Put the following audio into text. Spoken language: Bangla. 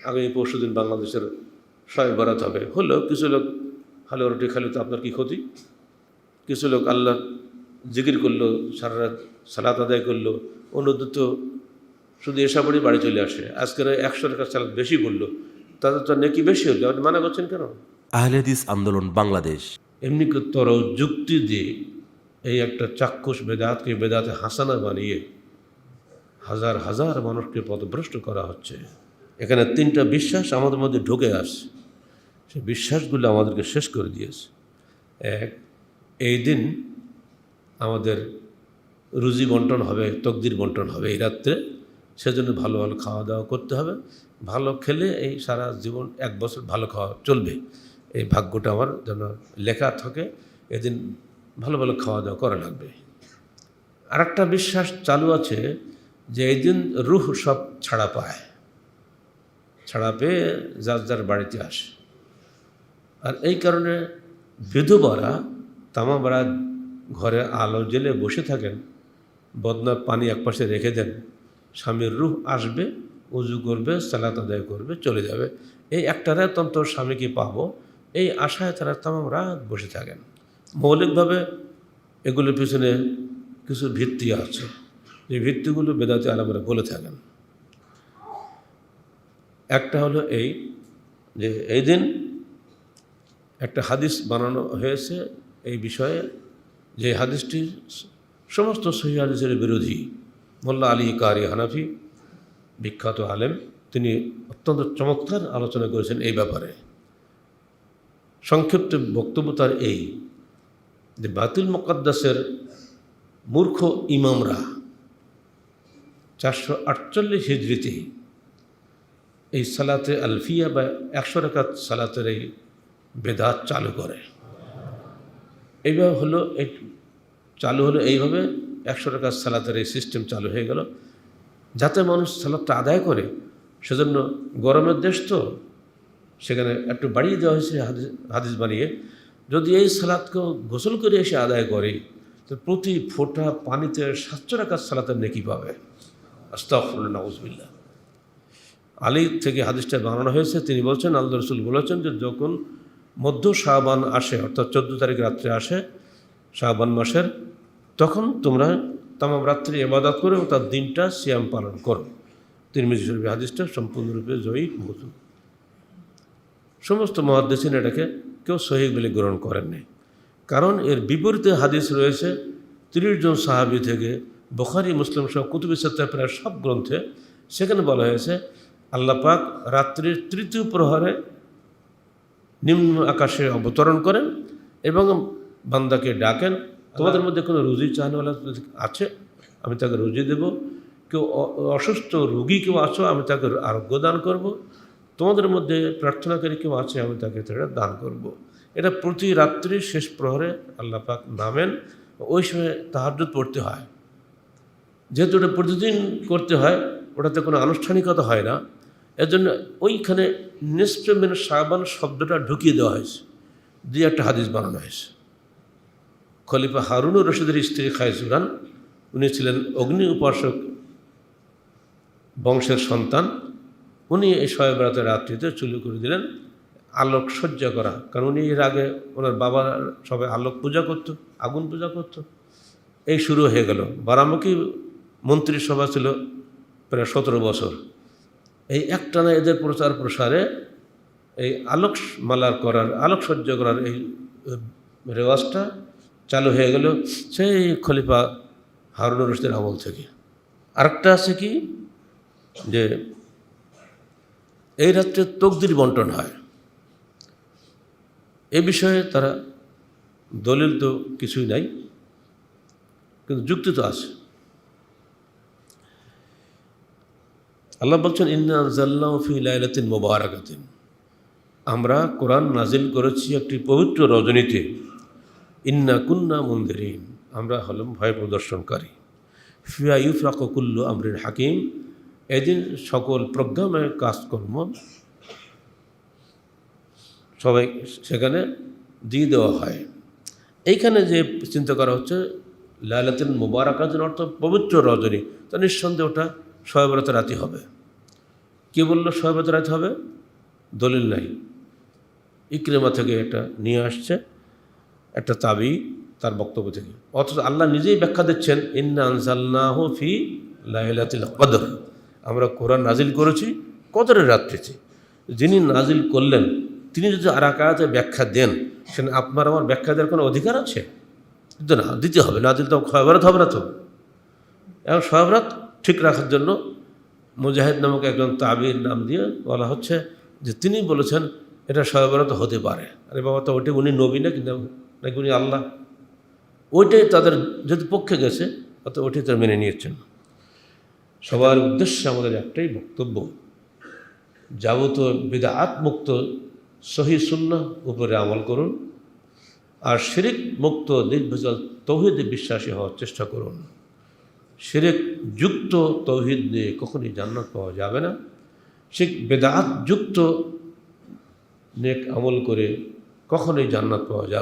আগামী পরশুদিন বাংলাদেশের শবে বরাত হবে, হলো কিছু লোক হালুয়া রুটি খালি, তো আপনার কী ক্ষতি? কিছু লোক আল্লাহ জিকির করলো, সারা রাত সালাত আদায় করলো, অন্যদের তো শুধু এসা পড়ি বাড়ি চলে আসে। আজকের 100 টাকার সালাত বেশি করলো, তাদের তো নেকি বেশি হলো, আপনি মানা করছেন কেন? আহলে হাদিস আন্দোলন বাংলাদেশ। এমনি তর যুক্তি দিয়ে এই একটা চাক্ষুষ বেদাতকে বেদাতে হাসানা বানিয়ে হাজার হাজার মানুষকে পথভ্রষ্ট করা হচ্ছে। এখানে 3টা বিশ্বাস আমাদের মধ্যে ঢুকে আসছে, সেই বিশ্বাসগুলো আমাদেরকে শেষ করে দিয়েছে। এক, এই দিন আমাদের রুজি বন্টন হবে, তকদির বন্টন হবে এই রাত্রে, সেজন্য ভালো ভালো খাওয়া দাওয়া করতে হবে। ভালো খেলে এই সারা জীবন 1 বছর ভালো খাওয়া চলবে, এই ভাগ্যটা আমার যেন লেখা থাকে। এদিন ভালো ভালো খাওয়া দাওয়া করা লাগবে। আর একটা বিশ্বাস চালু আছে যে এই দিন রুহ সব ছাড়া পায়, ছাড়া পেয়ে যার যার বাড়িতে আসে। আর এই কারণে বিধবারা তামাবারা ঘরে আলো জ্বেলে বসে থাকেন, বদনার পানি একপাশে রেখে দেন, স্বামীর রুহ আসবে, উজু করবে, সালাত আদায় করবে, চলে যাবে। এই একটা রাত অন্তর স্বামীকে পাবো, এই আশায় তারা তামাম রাত বসে থাকেন। মৌলিকভাবে এগুলোর পিছনে কিছু ভিত্তি আছে, যে ভিত্তিগুলো বেদাতে আলেমরা বলে থাকেন। একটা হলো এই যে এই দিন একটা হাদিস বানানো হয়েছে এই বিষয়ে, যে হাদিসটি সমস্ত সহিহ হাদিসের বিরোধী। মোল্লা আলী কারি হানাফি, বিখ্যাত আলেম, তিনি অত্যন্ত চমৎকার আলোচনা করেছেন এই ব্যাপারে। সংক্ষিপ্ত বক্তব্য তার এই যে বায়তুল মুকাদ্দাসের মূর্খ ইমামরা 448 হিজরিতে এই সালাতে আলফিয়া বা 100 রাকাত সালাতের এই বেদাত চালু করে। এইভাবে হলো চালু হলো এইভাবে 100 রাকাত সালাতের এই সিস্টেম চালু হয়ে গেল, যাতে মানুষ সালাতটা আদায় করে। সেজন্য গরমের দেশ তো, সেখানে একটু বাড়িয়ে দেওয়া হয়েছে হাদিস বানিয়ে, যদি এই সালাতকেও গোসল করে এসে আদায় করে তো প্রতি ফোঁটা পানিতে 700 রাকাত সালাতের নেকি পাবে। আস্তাগফিরুল্লাহ, নাউযুবিল্লাহ। আলী থেকে হাদিসটা বানানো হয়েছে, তিনি বলছেন, আল্লাহ রসুল বলেছেন যে যখন মধ্য শাবান আসে, অর্থাৎ 14 তারিখ রাত্রে আসে শাবান মাসের, তখন তোমরা তামাম রাত্রি ইবাদত করে এবং তার দিনটা সিয়াম পালন করো। তিরমিজি শরীফে হাদিসটা সম্পূর্ণরূপে জয়ীফ মওযূ। সমস্ত মুহাদ্দিসিন এটাকে কেউ সহিহ বলে গ্রহণ করেননি, কারণ এর বিপরীতে হাদিস রয়েছে 30 জন সাহাবী থেকে, বুখারী মুসলিম সহ কুতুবে সিত্তাহ প্রায় সব গ্রন্থে। সেখানে বলা হয়েছে আল্লাহ পাক রাত্রির 3য় প্রহরে নিম্ন আকাশে অবতরণ করেন এবং বান্দাকে ডাকেন, তোমাদের মধ্যে কোনো রুজি চাহনেওয়ালা আছে, আমি তাকে রুজি দেব। কেউ অসুস্থ রুগী কেউ আছো, আমি তাকে আরোগ্য দান করব। তোমাদের মধ্যে প্রার্থনাকারী কেউ আছে, আমি তাকে সেটা দান করব। এটা প্রতি রাত্রির শেষ প্রহরে আল্লাহ পাক নামেন, ওই সময় তাহাজ্জুদ পড়তে হয়। যেহেতু ওটা প্রতিদিন করতে হয়, ওটাতে কোনো আনুষ্ঠানিকতা হয় না, এর জন্য ওইখানে নিসফে মিন শাবান শব্দটা ঢুকিয়ে দেওয়া হয়েছে, দিয়ে একটা হাদিস বানানো হয়েছে। খলিফা হারুনুর রশিদের স্ত্রী খায়সুরান, উনি ছিলেন অগ্নি উপাসক বংশের সন্তান। উনি এই শবে বরাতের রাত্রিতে চুলু করে দিলেন আলোক সজ্জা করা, কারণ উনি এর আগে ওনার বাবা সবাই আলোক পূজা করতো, আগুন পূজা করতো। এই শুরু হয়ে গেল। বারামুখী মন্ত্রিসভা ছিল প্রায় 17 বছর। এই একটানা এদের প্রচার প্রসারে এই আলোকসজ্জা করার এই রেওয়াজটা চালু হয়ে গেল সেই খলিফা হারুনুর রশিদের আমল থেকে। আরেকটা আছে কি, যে এই রাত্রে তকদির বন্টন হয়। এ বিষয়ে তারা দলিল তো কিছুই নাই, কিন্তু যুক্তি তো আছে। আল্লাহ বলছেন, ইন্না আনজালনাহু ফি লাইলাতিন মুবারাকাতিন, আমরা কোরআন নাজিল করেছি একটি পবিত্র রজনীতে। ইন্না কুন্না মুনদিরিন, আমরা হলাম ভয় প্রদর্শনকারী। ফিহা ইউফরাকু কুল্লু আমরিন হাকিম, এদিন সকল প্রজ্ঞাময় কাজকর্ম সবাই সেখানে দিয়ে দেওয়া হয়। এইখানে যে চিন্তা করা হচ্ছে লাইলাতুল মুবারাকাতিন অর্থ পবিত্র রজনী, তো নিঃসন্দেহে ওটা শবে বরাতের রাতি হবে। কে বললো শবে বরাত রাত হবে? দলিল নাই। ইকরিমা থেকে এটা নিয়ে আসছে, একটা তাবি তার বক্তব্য থেকে। অথচ আল্লাহ নিজেই ব্যাখ্যা দিচ্ছেন, ইন্না আনজালনাহু ফি লাইলাতুল কদর, আমরা কোরআন নাজিল করেছি কদরের রাত্রিতে। যিনি নাজিল করলেন তিনি যদি আর আয়াতে ব্যাখ্যা দেন, সেখানে আপনার আমার ব্যাখ্যা দেওয়ার কোনো অধিকার আছে? কিন্তু না, দিতে হবে, না দিলে তো শবে বরাত হবে না। তো এবং শবে বরাত ঠিক রাখার জন্য মুজাহিদ নামক একজন তাবির নাম দিয়ে বলা হচ্ছে যে তিনি বলেছেন এটা শবে বরাত হতে পারে। আরে বাবা, তো ওইটা উনি নবী না, কিন্তু নাকি উনি আল্লাহ? ওইটাই তাদের যদি পক্ষে গেছে, অত ওইটাই তারা মেনে নিয়েছেন। সবার উদ্দেশ্যে আমাদের একটাই বক্তব্য, যাবতীয় বিদআত মুক্ত সহি সুন্নাহ উপরে আমল করুন, আর শিরিক মুক্ত নির্ভেজাল তৌহিদে বিশ্বাসী হওয়ার চেষ্টা করুন। শিরিক যুক্ত তৌহিদ দিয়ে কখনই জান্নাত পাওয়া যাবে না। শিরক বিদআত যুক্ত নেক আমল করে কখনোই জান্নাত পাওয়া যাবে